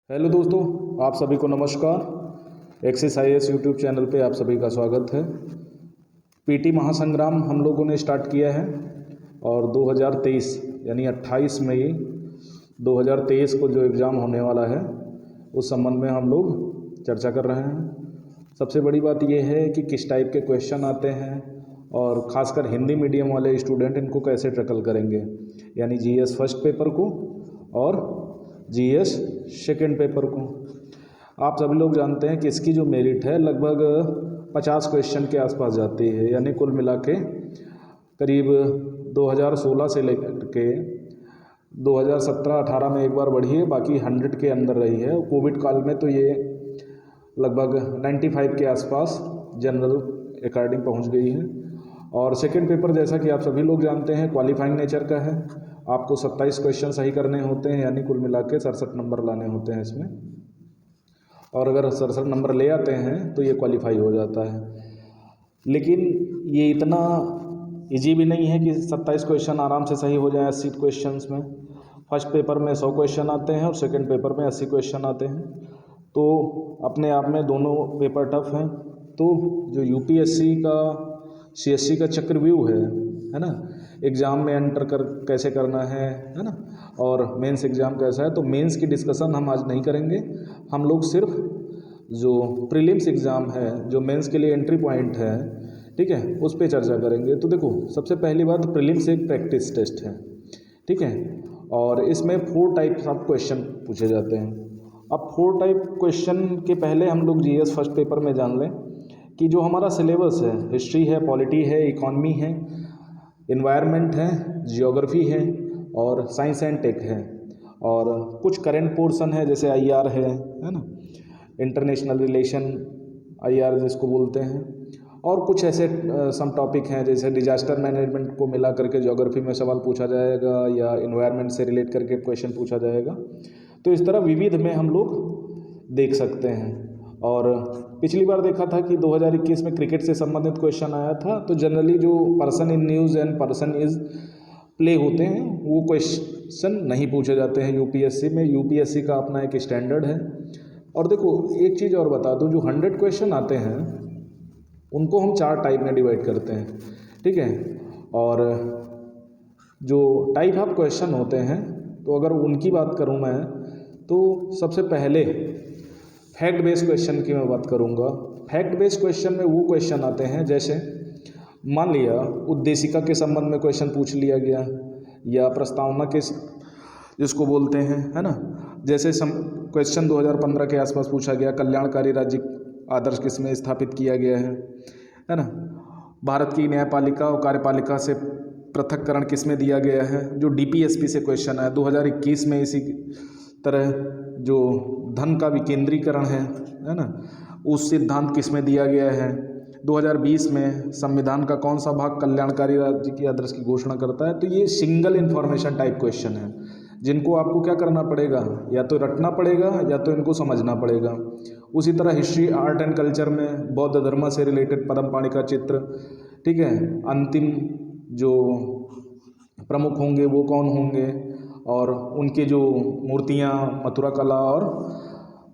Hello दोस्तों, आप सभी को नमस्कार। एक्सिस IAS यूट्यूब चैनल पे आप सभी का स्वागत है। पीटी महासंग्राम हम लोगों ने स्टार्ट किया है और 2023 यानी 28 मई 2023 को जो एग्ज़ाम होने वाला है उस संबंध में हम लोग चर्चा कर रहे हैं। सबसे बड़ी बात यह है कि किस टाइप के क्वेश्चन आते हैं और ख़ासकर हिंदी मीडियम वाले स्टूडेंट इनको कैसे टैकल करेंगे, यानी GS फर्स्ट पेपर को और GS सेकेंड पेपर को। आप सभी लोग जानते हैं कि इसकी जो मेरिट है लगभग 50 क्वेश्चन के आसपास जाती है, यानी कुल मिला के करीब 2016 से लेकर के 2017-18 में एक बार बढ़ी है, बाकी 100 के अंदर रही है। कोविड काल में तो ये लगभग 95 के आसपास जनरल अकॉर्डिंग पहुंच गई है। और सेकेंड पेपर जैसा कि आप सभी लोग जानते हैं क्वालिफाइंग नेचर का है। आपको 27 क्वेश्चन सही करने होते हैं, यानी कुल मिला के 67 नंबर लाने होते हैं इसमें, और अगर 67 नंबर ले आते हैं तो ये क्वालिफाई हो जाता है। लेकिन ये इतना इजी भी नहीं है कि 27 क्वेश्चन आराम से सही हो जाए 80 क्वेश्चंस में। फर्स्ट पेपर में 100 क्वेश्चन आते हैं और सेकंड पेपर में 80 क्वेश्चन आते हैं, तो अपने आप में दोनों पेपर टफ हैं। तो जो UPSC का CSC का चक्रव्यूह है ना, एग्ज़ाम में एंटर कर कैसे करना है ना, और मेंस एग्ज़ाम कैसा है, तो मेंस की डिस्कशन हम आज नहीं करेंगे। हम लोग सिर्फ जो प्रीलिम्स एग्ज़ाम है, जो मेंस के लिए एंट्री पॉइंट है, ठीक है, उस पर चर्चा करेंगे। तो देखो, सबसे पहली बात, प्रीलिम्स एक प्रैक्टिस टेस्ट है, ठीक है, और इसमें 4 टाइप्स ऑफ क्वेश्चन पूछे जाते हैं। अब 4 टाइप क्वेश्चन के पहले हम लोग GS फर्स्ट पेपर में जान लें कि जो हमारा सिलेबस है, हिस्ट्री है, पॉलिटी है, इकॉनमी है, इन्वायरमेंट है, जियोग्राफी है और साइंस एंड टेक है, और कुछ करंट पोर्शन है जैसे IR है ना, इंटरनेशनल रिलेशन IR जिसको बोलते हैं, और कुछ ऐसे सम टॉपिक हैं जैसे डिजास्टर मैनेजमेंट को मिला करके ज्योग्राफी में सवाल पूछा जाएगा या इन्वायरमेंट से रिलेट करके क्वेश्चन पूछा जाएगा। तो इस तरह विविध में हम लोग देख सकते हैं। और पिछली बार देखा था कि 2021 में क्रिकेट से संबंधित क्वेश्चन आया था, तो जनरली जो person in news and person is play होते हैं वो क्वेश्चन नहीं पूछे जाते हैं UPSC में। UPSC का अपना एक स्टैंडर्ड है। और देखो, एक चीज़ और बता दूं, जो 100 क्वेश्चन आते हैं उनको हम 4 टाइप में डिवाइड करते हैं, ठीक है। और जो टाइप ऑफ क्वेश्चन होते हैं, तो अगर उनकी बात करूं मैं, तो सबसे पहले फैक्ट बेस्ड क्वेश्चन की मैं बात करूंगा। फैक्ट बेस्ड क्वेश्चन में वो क्वेश्चन आते हैं जैसे मान लिया उद्देशिका के संबंध में क्वेश्चन पूछ लिया गया, या प्रस्तावना के जिसको बोलते हैं, है ना, जैसे क्वेश्चन 2015 के आसपास पूछा गया, कल्याणकारी राज्य आदर्श किसमें स्थापित किया गया है ना, भारत की न्यायपालिका और कार्यपालिका से पृथक्करण किसमें दिया गया है, जो DPSP से क्वेश्चन है 2021 में। इसी तरह जो धन का विकेंद्रीकरण है ना, उस सिद्धांत किसमें दिया गया है। 2020 में संविधान का कौन सा भाग कल्याणकारी राज्य की आदर्श की घोषणा करता है। तो ये सिंगल इन्फॉर्मेशन टाइप क्वेश्चन है, जिनको आपको क्या करना पड़ेगा, या तो रटना पड़ेगा या तो इनको समझना पड़ेगा। उसी तरह हिस्ट्री, आर्ट एंड कल्चर में बौद्ध धर्म से रिलेटेड पद्म पाणि का चित्र, ठीक है, अंतिम जो प्रमुख होंगे वो कौन होंगे, और उनके जो मूर्तियाँ मथुरा कला और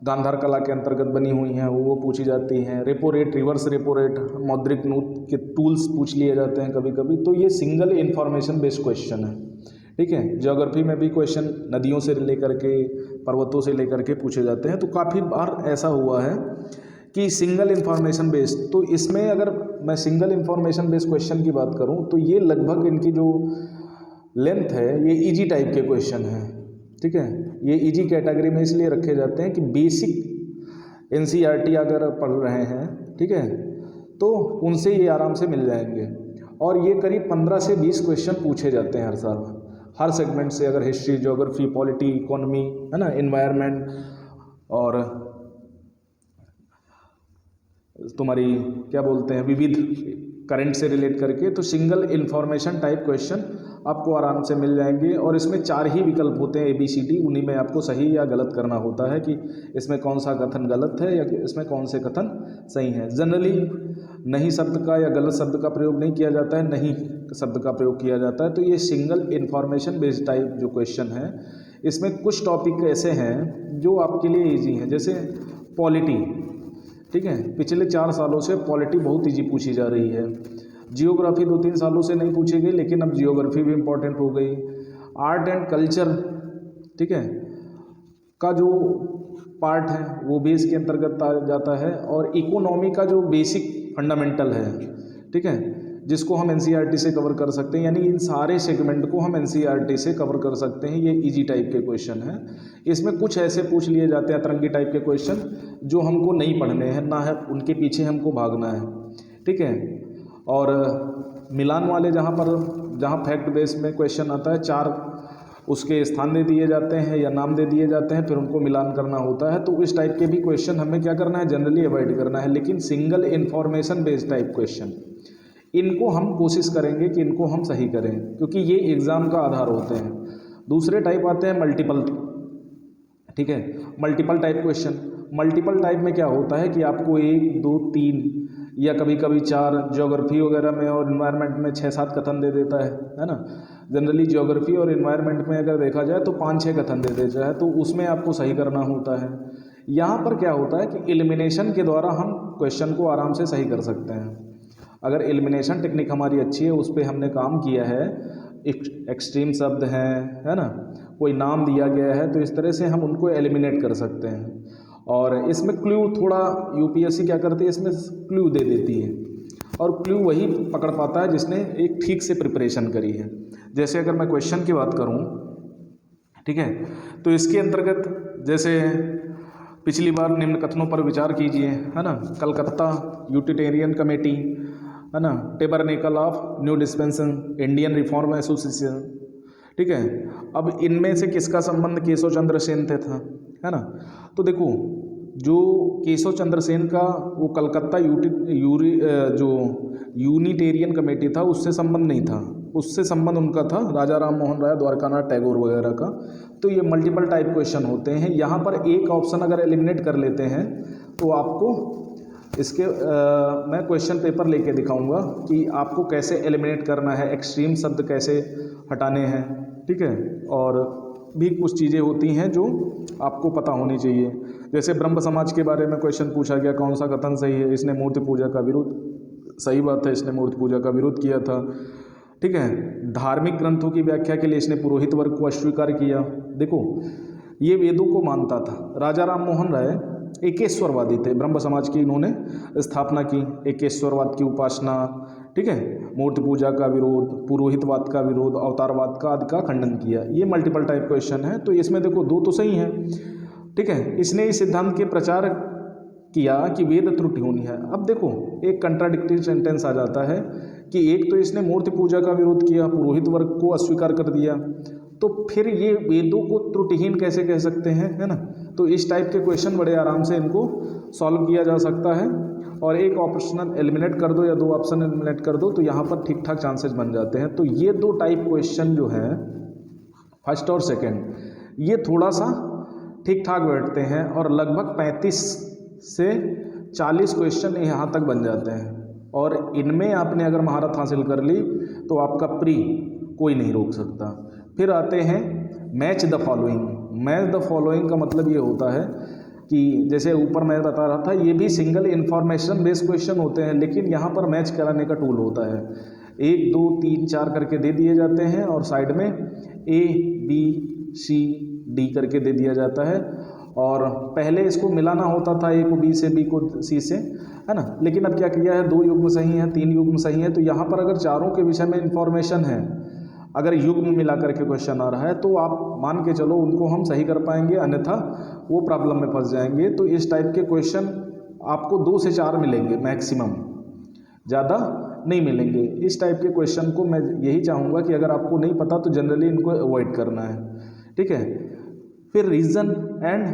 गांधार कला के अंतर्गत बनी हुई हैं वो पूछी जाती हैं। Repo rate, reverse repo rate, मौद्रिक नोट के टूल्स पूछ लिए जाते हैं कभी कभी। तो ये सिंगल इन्फॉर्मेशन बेस्ड क्वेश्चन है, ठीक है। ज्योग्राफी में भी क्वेश्चन नदियों से लेकर के, पर्वतों से लेकर के पूछे जाते हैं। तो काफ़ी बार ऐसा हुआ है कि सिंगल इन्फॉर्मेशन बेस्ड, तो इसमें अगर मैं सिंगल इन्फॉर्मेशन बेस्ड क्वेश्चन की बात करूँ तो ये लगभग इनकी जो लेंथ है ये इजी टाइप के क्वेश्चन है, ठीक है। ये इजी कैटेगरी में इसलिए रखे जाते हैं कि बेसिक NCERT अगर पढ़ रहे हैं, ठीक है, तो उनसे ये आराम से मिल जाएंगे। और ये करीब 15 से 20 क्वेश्चन पूछे जाते हैं हर साल, हर सेगमेंट से। अगर हिस्ट्री, ज्योग्राफी, पॉलिटी, इकोनॉमी, है ना, इन्वायरमेंट और तुम्हारी क्या बोलते हैं विविध करंट से रिलेट करके, तो सिंगल इन्फॉर्मेशन टाइप क्वेश्चन आपको आराम से मिल जाएंगे। और इसमें 4 ही विकल्प होते हैं ABCD, उन्हीं में आपको सही या गलत करना होता है कि इसमें कौन सा कथन गलत है या इसमें कौन से कथन सही है। जनरली नहीं शब्द का या गलत शब्द का प्रयोग नहीं किया जाता है, नहीं शब्द का प्रयोग किया जाता है। तो ये सिंगल इन्फॉर्मेशन बेस्ड टाइप जो क्वेश्चन है इसमें कुछ टॉपिक ऐसे हैं जो आपके लिए इजी हैं, जैसे पॉलिटी, ठीक है, पिछले 4 सालों से पॉलिटी बहुत इजी पूछी जा रही है। जियोग्राफी 2-3 सालों से नहीं पूछी गई, लेकिन अब जियोग्राफी भी इम्पोर्टेंट हो गई। आर्ट एंड कल्चर, ठीक है, का जो पार्ट है वो भी इसके अंतर्गत आ जाता है। और इकोनॉमी का जो बेसिक फंडामेंटल है, ठीक है, जिसको हम एनसीईआरटी से कवर कर सकते हैं, यानी इन सारे सेगमेंट को हम एनसीईआरटी से कवर कर सकते हैं। ये इजी टाइप के क्वेश्चन हैं। इसमें कुछ ऐसे पूछ लिए जाते हैं अतरंगी टाइप के क्वेश्चन जो हमको नहीं पढ़ने हैं, ना है उनके पीछे हमको भागना है, ठीक है। और मिलान वाले जहाँ फैक्ट बेस में क्वेश्चन आता है, 4 उसके स्थान दे दिए जाते हैं या नाम दे दिए जाते हैं, फिर उनको मिलान करना होता है। तो इस टाइप के भी क्वेश्चन हमें क्या करना है, जनरली अवॉइड करना है। लेकिन single information based type question, इनको हम कोशिश करेंगे कि इनको हम सही करें, क्योंकि ये एग्ज़ाम का आधार होते हैं। दूसरे टाइप आते हैं मल्टीपल, ठीक है, multiple type question. Multiple type में क्या होता है कि आपको 1, 2, 3 या कभी कभी 4, ज्योग्राफी वगैरह में और इन्वायरमेंट में 6-7 कथन दे देता है ना। जनरली ज्योग्राफी और इन्वायरमेंट में अगर देखा जाए तो 5-6 कथन दे देता है, तो उसमें आपको सही करना होता है। यहाँ पर क्या होता है कि एलिमिनेशन के द्वारा हम क्वेश्चन को आराम से सही कर सकते हैं। अगर एलिमिनेशन टेक्निक हमारी अच्छी है, उस पर हमने काम किया है, एक्सट्रीम शब्द हैं, है ना, कोई नाम दिया गया है, तो इस तरह से हम उनको एलिमिनेट कर सकते हैं। और इसमें क्लू थोड़ा यूपीएससी क्या करती है, इसमें क्लू दे देती है, और क्लू वही पकड़ पाता है जिसने एक ठीक से प्रिपरेशन करी है। जैसे अगर मैं क्वेश्चन की बात करूं, ठीक है, तो इसके अंतर्गत जैसे पिछली बार निम्न कथनों पर विचार कीजिए, है ना, कलकत्ता यूटिटेरियन कमेटी, है ना, tabernacle of new डिस्पेंसन, Indian reform association, ठीक है। अब इनमें से किसका संबंध केशव चंद्र सेन से था, है ना। तो देखो, जो केशव चंद्र सेन का वो कलकत्ता जो यूनिटेरियन कमेटी था, उससे संबंध नहीं था, उससे संबंध उनका था राजा राम मोहन राय, द्वारकानाथ टैगोर वगैरह का। तो ये मल्टीपल टाइप क्वेश्चन होते हैं। यहाँ पर एक ऑप्शन अगर एलिमिनेट कर लेते हैं तो आपको इसके मैं क्वेश्चन पेपर लेके दिखाऊंगा कि आपको कैसे एलिमिनेट करना है, एक्सट्रीम शब्द कैसे हटाने हैं, ठीक है। और भी कुछ चीज़ें होती हैं जो आपको पता होनी चाहिए। जैसे ब्रह्म समाज के बारे में क्वेश्चन पूछा गया, कौन सा कथन सही है, इसने मूर्ति पूजा का विरोध, सही बात है, इसने मूर्ति पूजा का विरोध किया था, ठीक है। धार्मिक ग्रंथों की व्याख्या के लिए इसने पुरोहित वर्ग को अस्वीकार किया। देखो, ये वेदों को मानता था। राजा राम मोहन राय एकेश्वरवादी थे, ब्रह्म समाज की इन्होंने स्थापना की, एकेश्वरवाद की उपासना, ठीक है, मूर्ति पूजा का विरोध, पुरोहितवाद का विरोध, अवतारवाद का आदि का खंडन किया। ये मल्टीपल टाइप क्वेश्चन है। तो इसमें देखो 2 तो सही हैं, ठीक है। इसने इस सिद्धांत के प्रचार किया कि वेद त्रुटि होनी है। अब देखो, एक कंट्राडिक्टरी सेंटेंस आ जाता है कि एक तो इसने मूर्ति पूजा का विरोध किया, पुरोहित वर्ग को अस्वीकार कर दिया, तो फिर ये वेदों को त्रुटिहीन कैसे कह सकते हैं, है ना। तो इस टाइप के क्वेश्चन बड़े आराम से इनको सॉल्व किया जा सकता है। और एक ऑप्शन एलिमिनेट कर दो या 2 ऑप्शन एलिमिनेट कर दो, तो यहाँ पर ठीक ठाक चांसेस बन जाते हैं। तो ये 2 टाइप क्वेश्चन जो हैं, फर्स्ट और सेकेंड, ये थोड़ा सा ठीक ठाक बैठते हैं, और लगभग 35 से 40 क्वेश्चन यहाँ तक बन जाते हैं। और इनमें आपने अगर महारत हासिल कर ली तो आपका प्री कोई नहीं रोक सकता। फिर आते हैं match the following. Match the following का मतलब ये होता है कि जैसे ऊपर मैं बता रहा था, ये भी सिंगल इन्फॉर्मेशन बेस्ड क्वेश्चन होते हैं, लेकिन यहाँ पर मैच कराने का टूल होता है। 1, 2, 3, 4 करके दे दिए जाते हैं, और साइड में A, B, C, D करके दे दिया जाता है। और पहले इसको मिलाना होता था, A को B से, B को C से, है ना। लेकिन अब क्या किया है, 2 युग्म सही हैं, 3 युग्म सही है। तो यहाँ पर अगर चारों के विषय में इन्फॉर्मेशन है, अगर युग्म मिला करके क्वेश्चन आ रहा है, तो आप मान के चलो उनको हम सही कर पाएंगे, अन्यथा वो प्रॉब्लम में फंस जाएंगे। तो इस टाइप के क्वेश्चन आपको 2 से 4 मिलेंगे मैक्सिमम, ज़्यादा नहीं miलेंगे। इस टाइप के क्वेश्चन को मैं यही चाहूँगा कि अगर आपको नहीं पता तो जनरली इनको अवॉइड करना है, ठीक है। फिर रीजन एंड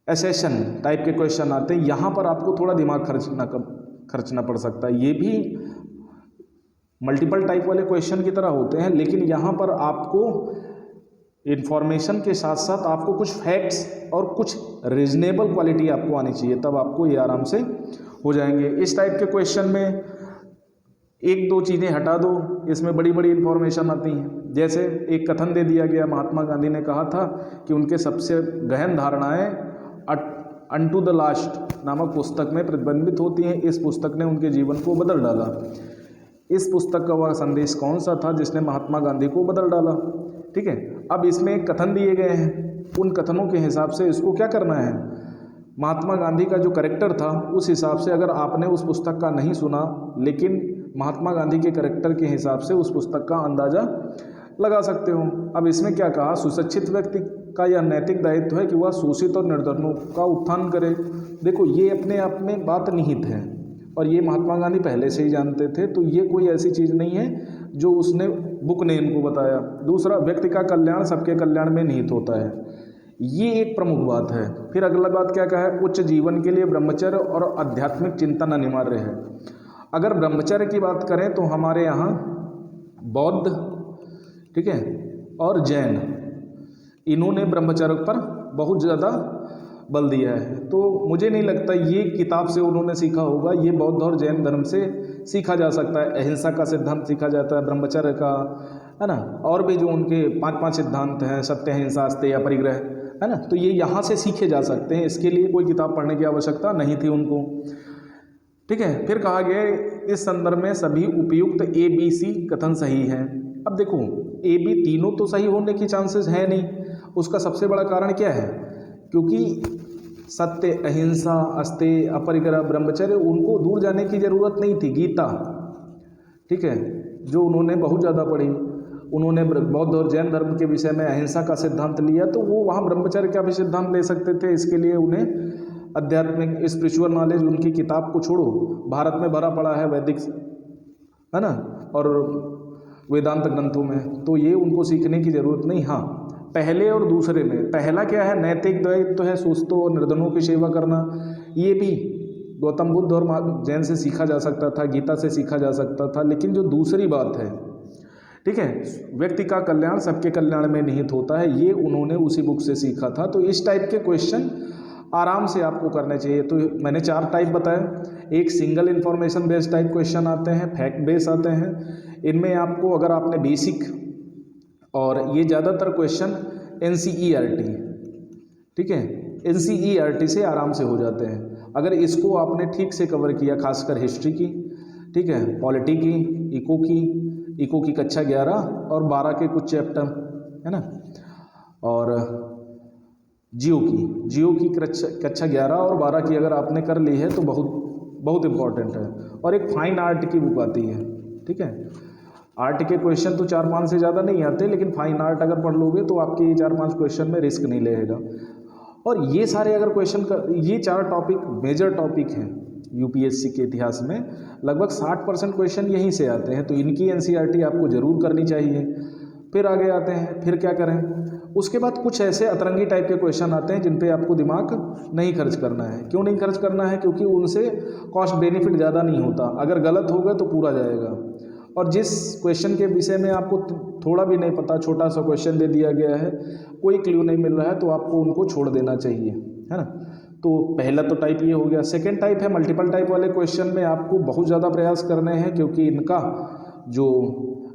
एसेशन टाइप के क्वेश्चन आते हैं। यहाँ पर आपको थोड़ा दिमाग खर्चना पड़ सकता है। ये भी मल्टीपल टाइप वाले क्वेश्चन की तरह होते हैं, लेकिन यहाँ पर आपको इन्फॉर्मेशन के साथ साथ आपको कुछ फैक्ट्स और कुछ रीजनेबल क्वालिटी आपको आनी चाहिए, तब आपको ये आराम से हो जाएंगे। इस टाइप के क्वेश्चन में 1-2 चीज़ें हटा दो, इसमें बड़ी बड़ी इन्फॉर्मेशन आती हैं। जैसे एक कथन दे दिया गया, महात्मा गांधी ने कहा था कि उनके सबसे गहन धारणाएं अनटू द लास्ट नामक पुस्तक में प्रतिबिंबित होती हैं। इस पुस्तक ने उनके जीवन को बदल डाला। इस पुस्तक का वह संदेश कौन सा था जिसने महात्मा गांधी को बदल डाला? ठीक है, अब इसमें एक कथन दिए गए हैं, उन कथनों के हिसाब से इसको क्या करना है, महात्मा गांधी का जो कैरेक्टर था उस हिसाब से, अगर आपने उस पुस्तक का नहीं सुना लेकिन महात्मा गांधी के कैरेक्टर के हिसाब से उस पुस्तक का अंदाज़ा लगा सकते हो। अब इसमें क्या कहा, सुशिक्षित व्यक्ति का यह नैतिक दायित्व है कि वह शोषित और निर्धनों का उत्थान करे। देखो, ये अपने आप में बात निहित है और ये महात्मा गांधी पहले से ही जानते थे, तो ये कोई ऐसी चीज़ नहीं है जो उसने बुक ने इनको बताया। दूसरा, व्यक्ति का कल्याण सबके कल्याण में निहित होता है, ये एक प्रमुख बात है। फिर अगला बात क्या कहा है, उच्च जीवन के लिए ब्रह्मचर्य और आध्यात्मिक चिंतन अनिवार्य है। अगर ब्रह्मचर्य की बात करें तो हमारे यहाँ बौद्ध, ठीक है, और जैन, इन्होंने ब्रह्मचर्य पर बहुत ज़्यादा बल दिया है। तो मुझे नहीं लगता ये किताब से उन्होंने सीखा होगा, ये बौद्ध और जैन धर्म से सीखा जा सकता है। अहिंसा का सिद्धांत सीखा जाता है, ब्रह्मचर्य का, है ना, और भी जो उनके 5 सिद्धांत हैं, सत्य, अहिंसा, अस्तेय, अपरिग्रह, है ना, तो ये यहाँ से सीखे जा सकते हैं। इसके लिए कोई किताब पढ़ने की आवश्यकता नहीं थी उनको। ठीक है, फिर कहा गया इस संदर्भ में सभी उपयुक्त ABC कथन सही है। अब देखो, AB तीनों तो सही होने की चांसेस है नहीं। उसका सबसे बड़ा कारण क्या है, क्योंकि सत्य, अहिंसा, अस्तेय, अपरिग्रह, ब्रह्मचर्य, उनको दूर जाने की ज़रूरत नहीं थी। गीता, ठीक है, जो उन्होंने बहुत ज़्यादा पढ़ी, उन्होंने बौद्ध और जैन धर्म के विषय में अहिंसा का सिद्धांत लिया, तो वो वहाँ ब्रह्मचर्य का भी सिद्धांत ले सकते थे। इसके लिए उन्हें आध्यात्मिक स्पिरिचुअल नॉलेज, उनकी किताब को छोड़ो, भारत में भरा पड़ा है वैदिक, है ना, और वेदांत ग्रंथों में, तो ये उनको सीखने की ज़रूरत नहीं। हाँ, पहले और दूसरे में, पहला क्या है, नैतिक दायित्व है शोषितों और निर्धनों की सेवा करना, ये भी गौतम बुद्ध और जैन से सीखा जा सकता था, गीता से सीखा जा सकता था। लेकिन जो दूसरी बात है, ठीक है, व्यक्ति का कल्याण सबके कल्याण में निहित होता है, ये उन्होंने उसी बुक से सीखा था। तो इस टाइप के क्वेश्चन आराम से आपको करने चाहिए। तो मैंने 4 टाइप बताए। एक single information based type question आते हैं, फैक्ट बेस्ड आते हैं। इनमें आपको, अगर आपने बेसिक, और ये ज़्यादातर क्वेश्चन NCERT, ठीक है, NCERT से आराम से हो जाते हैं अगर इसको आपने ठीक से कवर किया, खासकर हिस्ट्री की, ठीक है, पॉलिटी की, इको की कक्षा 11 और 12 के कुछ चैप्टर, है ना, और जियो की कक्षा 11 और 12 की अगर आपने कर ली है तो बहुत इम्पॉर्टेंट है। और एक फाइन आर्ट की बुक आती है, ठीक है, आर्ट के क्वेश्चन तो 4-5 से ज़्यादा नहीं आते, लेकिन फाइन आर्ट अगर पढ़ लोगे तो आपके 4-5 क्वेश्चन में रिस्क नहीं लेगा। और ये सारे अगर क्वेश्चन का, ये 4 टॉपिक मेजर टॉपिक हैं UPSC के इतिहास में, लगभग 60% क्वेश्चन यहीं से आते हैं, तो इनकी NCERT आपको ज़रूर करनी चाहिए। फिर आगे आते हैं, फिर क्या करें, उसके बाद कुछ ऐसे अतरंगी टाइप के क्वेश्चन आते हैं जिन पे आपको दिमाग नहीं खर्च करना है। क्यों नहीं खर्च करना है, क्योंकि उनसे कॉस्ट बेनिफिट ज़्यादा नहीं होता, अगर गलत हो गए तो पूरा जाएगा। और जिस क्वेश्चन के विषय में आपको थोड़ा भी नहीं पता, छोटा सा क्वेश्चन दे दिया गया है, कोई क्ल्यू नहीं मिल रहा है, तो आपको उनको छोड़ देना चाहिए, है ना। तो पहला तो टाइप ये हो गया। सेकेंड टाइप है मल्टीपल टाइप वाले क्वेश्चन में आपको बहुत ज़्यादा प्रयास करने हैं, क्योंकि इनका जो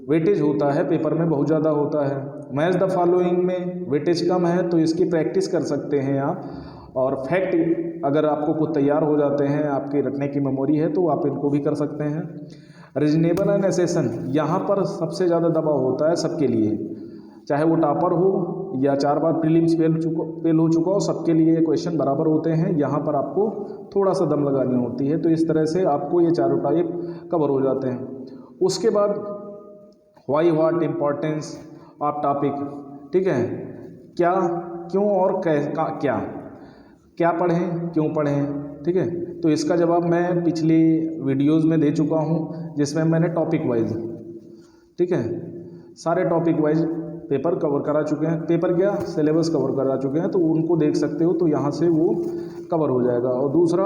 वेटेज होता है पेपर में बहुत ज़्यादा होता है। मैच द फॉलोइंग में वेटेज कम है, तो इसकी प्रैक्टिस कर सकते हैं आप। और फैक्ट अगर आपको खुद तैयार हो जाते हैं, आपके रखने की मेमोरी है, तो आप इनको भी कर सकते हैं। रीजनेबल एंड एसेसन, यहाँ पर सबसे ज़्यादा दबाव होता है सबके लिए, चाहे वो टॉपर हो या 4 बार प्रीलिम्स फेल हो चुका हो, सबके लिए ये क्वेश्चन बराबर होते हैं। यहाँ पर आपको थोड़ा सा दम लगानी होती है, तो इस तरह से आपको ये 4 टाइप कवर हो जाते हैं। उसके बाद why, what, importance of topic, ठीक है, क्या, क्यों और क्या पढ़ें, क्यों पढ़ें, ठीक है। तो इसका जवाब मैं पिछली वीडियोज़ में दे चुका हूँ, जिसमें मैंने टॉपिक वाइज, ठीक है, सारे टॉपिक वाइज पेपर कवर करा चुके हैं, पेपर क्या, सिलेबस कवर करा चुके हैं, तो उनको देख सकते हो, तो यहाँ से वो कवर हो जाएगा। और दूसरा,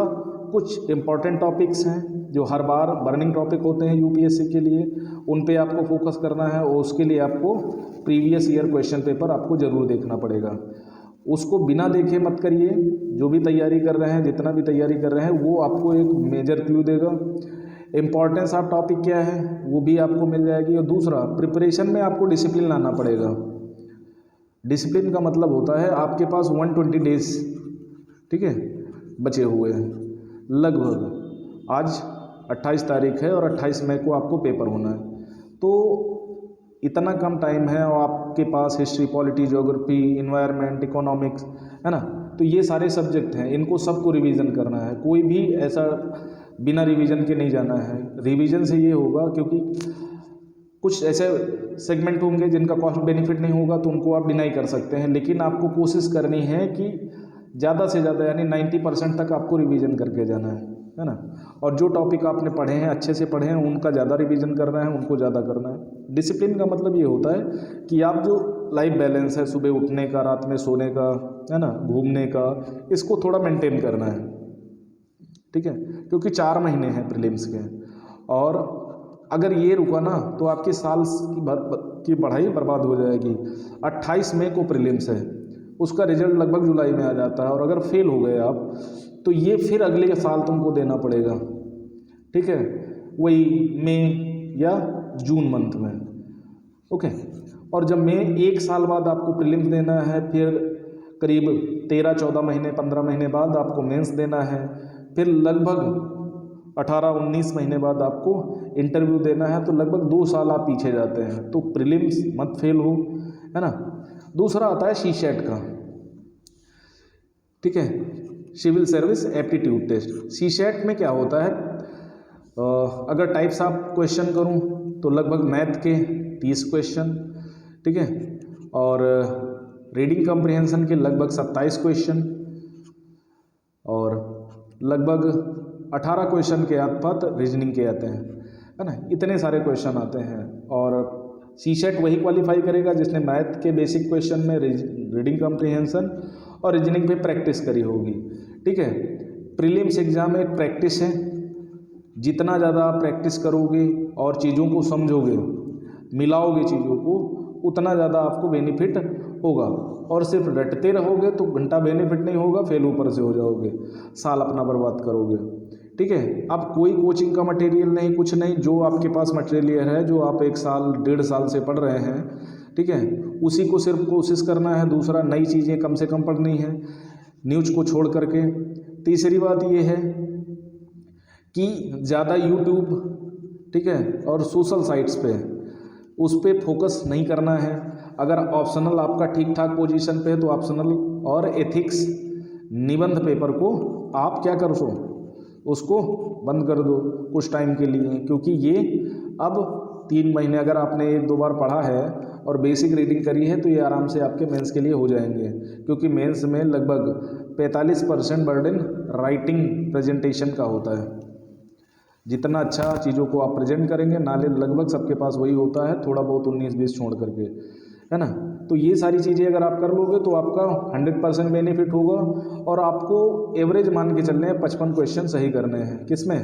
कुछ इम्पॉर्टेंट टॉपिक्स हैं जो हर बार बर्निंग टॉपिक होते हैं UPSC के लिए, उन पे आपको फोकस करना है, और उसके लिए आपको प्रीवियस ईयर क्वेश्चन पेपर आपको ज़रूर देखना पड़ेगा। उसको बिना देखे मत करिए। जो भी तैयारी कर रहे हैं, जितना भी तैयारी कर रहे हैं, वो आपको एक मेजर क्लू देगा। इम्पॉर्टेंस ऑफ टॉपिक क्या है वो भी आपको मिल जाएगी। और दूसरा, प्रिपरेशन में आपको डिसिप्लिन लाना पड़ेगा। डिसिप्लिन का मतलब होता है आपके पास 120 डेज, ठीक है, बचे हुए हैं लगभग। आज 28 तारीख है और 28 मई को आपको पेपर होना है, तो इतना कम टाइम है और आपके पास history, polity, geography, environment, economics, है ना, तो ये सारे सब्जेक्ट हैं, इनको सबको रिवीजन करना है। कोई भी ऐसा बिना रिवीजन के नहीं जाना है। रिवीजन से ये होगा, क्योंकि कुछ ऐसे सेगमेंट होंगे जिनका कॉस्ट बेनिफिट नहीं होगा तो उनको आप डिनाई कर सकते हैं, लेकिन आपको कोशिश करनी है कि ज़्यादा से ज़्यादा यानी 90% तक आपको रिवीजन करके जाना है ना। और जो टॉपिक आपने पढ़े हैं, अच्छे से पढ़े हैं, उनका ज़्यादा रिवीजन करना है, उनको ज़्यादा करना है। डिसिप्लिन का मतलब ये होता है कि आप जो लाइफ बैलेंस है, सुबह उठने का, रात में सोने का, है ना, घूमने का, इसको थोड़ा मेंटेन करना है, ठीक है, क्योंकि 4 महीने हैं प्रीलिम्स के। और अगर ये रुका ना तो आपके साल की पढ़ाई बर्बाद हो जाएगी। 28 मई को प्रीलिम्स है, उसका रिजल्ट लगभग जुलाई में आ जाता है, और अगर फेल हो गए आप तो ये फिर अगले साल तुमको देना पड़ेगा, ठीक है, वही मई या जून मंथ में, ओके। और जब मई 1 साल बाद आपको प्रीलिम्स देना है, फिर करीब 13-14 महीने, 15 महीने बाद आपको मेंस देना है, फिर लगभग 18-19 महीने बाद आपको इंटरव्यू देना है, तो लगभग 2 साल आप पीछे जाते हैं। तो प्रीलिम्स मत फेल हो, है ना। दूसरा आता है सीसेट का, ठीक है, civil service aptitude test. CSAT में क्या होता है, अगर टाइप्स ऑफ क्वेश्चन करूं तो लगभग मैथ के 30 क्वेश्चन, ठीक है, और रीडिंग कॉम्प्रिहेंशन के लगभग 27 क्वेश्चन, और लगभग 18 क्वेश्चन के आसपास रीजनिंग के आते हैं, है ना। इतने सारे क्वेश्चन आते हैं, और सीसेट वही क्वालिफाई करेगा जिसने मैथ के बेसिक क्वेश्चन में, रीडिंग कॉम्प्रिहेंशन और रीजनिंग पे प्रैक्टिस करी होगी, ठीक है। प्रीलिम्स एग्जाम एक प्रैक्टिस है, जितना ज़्यादा आप प्रैक्टिस करोगे और चीज़ों को समझोगे, मिलाओगे चीज़ों को, उतना ज़्यादा आपको बेनिफिट होगा। और सिर्फ रटते रहोगे तो घंटा बेनिफिट नहीं होगा, फेल ऊपर से हो जाओगे, साल अपना बर्बाद करोगे, ठीक है। अब कोई कोचिंग का मटेरियल नहीं, कुछ नहीं, जो आपके पास मटेरियल है, जो आप 1 साल 1.5 साल से पढ़ रहे हैं, ठीक है, उसी को सिर्फ कोशिश करना है। दूसरा, नई चीज़ें कम से कम पढ़नी है, न्यूज़ को छोड़ करके। तीसरी बात ये है कि ज़्यादा यूट्यूब, ठीक है, और सोशल साइट्स पे उस पर फोकस नहीं करना है। अगर ऑप्शनल आपका ठीक ठाक पोजीशन पे है तो ऑप्शनल और एथिक्स निबंध पेपर को आप क्या कर सो, उसको बंद कर दो कुछ टाइम के लिए, क्योंकि ये अब 3 महीने अगर आपने 1-2 बार पढ़ा है और बेसिक रीडिंग करी है तो ये आराम से आपके मेंस के लिए हो जाएंगे, क्योंकि मेंस में लगभग 45% बर्डन राइटिंग प्रेजेंटेशन का होता है। जितना अच्छा चीज़ों को आप प्रेजेंट करेंगे, नाले लगभग सबके पास वही होता है, थोड़ा बहुत 19-20 छोड़ करके, है ना। तो ये सारी चीज़ें अगर आप कर लोगे तो आपका 100% बेनिफिट होगा। और आपको एवरेज मान के चलने हैं, 55 क्वेश्चन सही करने हैं। किसमें?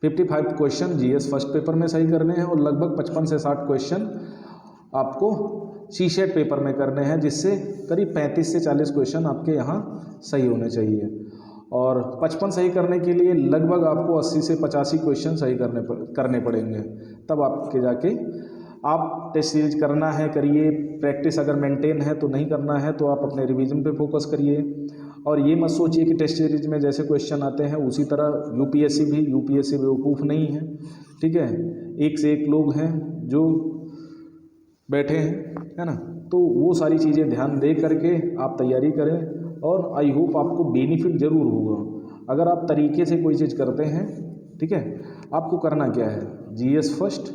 55 क्वेश्चन जीएस फर्स्ट पेपर में सही करने हैं, और लगभग 55 से 60 क्वेश्चन आपको सीसेट पेपर में करने हैं, जिससे करीब 35 से 40 क्वेश्चन आपके यहाँ सही होने चाहिए। और 55 सही करने के लिए लगभग आपको 80 से 85 क्वेश्चन सही करने पड़ेंगे, तब आपके जाके आप टेस्ट सीरीज करना है, करिए। प्रैक्टिस अगर मेंटेन है तो नहीं करना है तो आप अपने रिवीजन पे फोकस करिए। और ये मत सोचिए कि टेस्ट सीरीज में जैसे क्वेश्चन आते हैं उसी तरह यूपीएससी बेवकूफ़ नहीं है, ठीक है। एक से एक लोग हैं जो बैठे हैं, है ना। तो वो सारी चीज़ें ध्यान दे करके आप तैयारी करें, और आई होप आपको बेनिफिट ज़रूर होगा अगर आप तरीके से कोई चीज़ करते हैं, ठीक है। आपको करना क्या है, जीएस फर्स्ट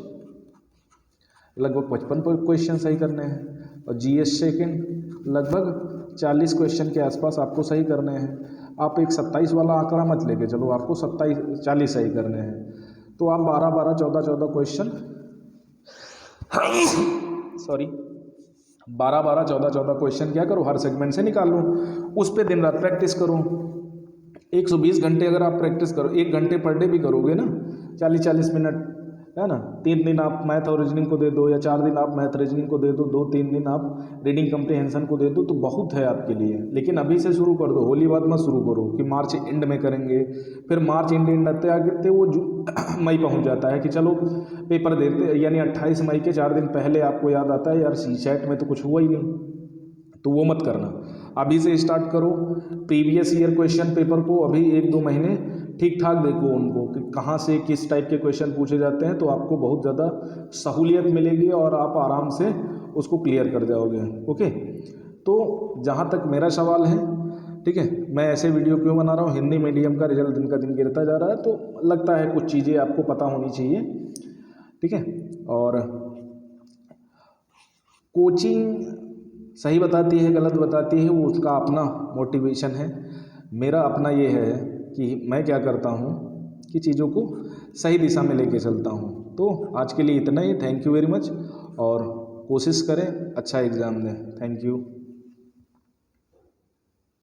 लगभग 55 क्वेश्चन सही करने हैं, और जीएस सेकंड लगभग 40 क्वेश्चन के आसपास आपको सही करने हैं। आप एक 27 वाला आंकड़ा मत लेके चलो, आपको 40 सही करने हैं। तो आप 12-12, 14-14 क्वेश्चन 12-12, 14-14 क्वेश्चन क्या करो, हर सेगमेंट से निकाल लो, उस पर दिन रात प्रैक्टिस करो। 120 घंटे अगर आप प्रैक्टिस करो, 1 घंटे पर डे भी करोगे ना, 40-40 मिनट, है ना। 3 दिन आप मैथ और रीजनिंग को दे दो, या 4 दिन आप मैथ रीजनिंग को दे दो, 2-3 दिन आप रीडिंग कम्प्रीहेंशन को दे दो, तो बहुत है आपके लिए। लेकिन अभी से शुरू कर दो, होली बाद मत शुरू करो कि मार्च एंड में करेंगे, फिर मार्च एंड आते आते वो मई पहुंच जाता है कि चलो पेपर देते, यानी 28 मई के 4 दिन पहले आपको याद आता है यार सीसैट में तो कुछ हुआ ही नहीं, तो वो मत करना। अभी से स्टार्ट करो। प्रीवियस ईयर क्वेश्चन पेपर को अभी 1-2 महीने ठीक ठाक देखो उनको कि कहाँ से किस टाइप के क्वेश्चन पूछे जाते हैं, तो आपको बहुत ज़्यादा सहूलियत मिलेगी और आप आराम से उसको क्लियर कर जाओगे। ओके, तो जहाँ तक मेरा सवाल है, ठीक है, मैं ऐसे वीडियो क्यों बना रहा हूँ, हिंदी मीडियम का रिजल्ट दिन का दिन गिरता जा रहा है, तो लगता है कुछ चीज़ें आपको पता होनी चाहिए, ठीक है। और कोचिंग सही बताती है गलत बताती है, वो उसका अपना मोटिवेशन है। मेरा अपना ये है कि मैं क्या करता हूँ कि चीज़ों को सही दिशा में लेके चलता हूँ। तो आज के लिए इतना ही, थैंक यू वेरी मच, और कोशिश करें अच्छा एग्ज़ाम दें। Thank you.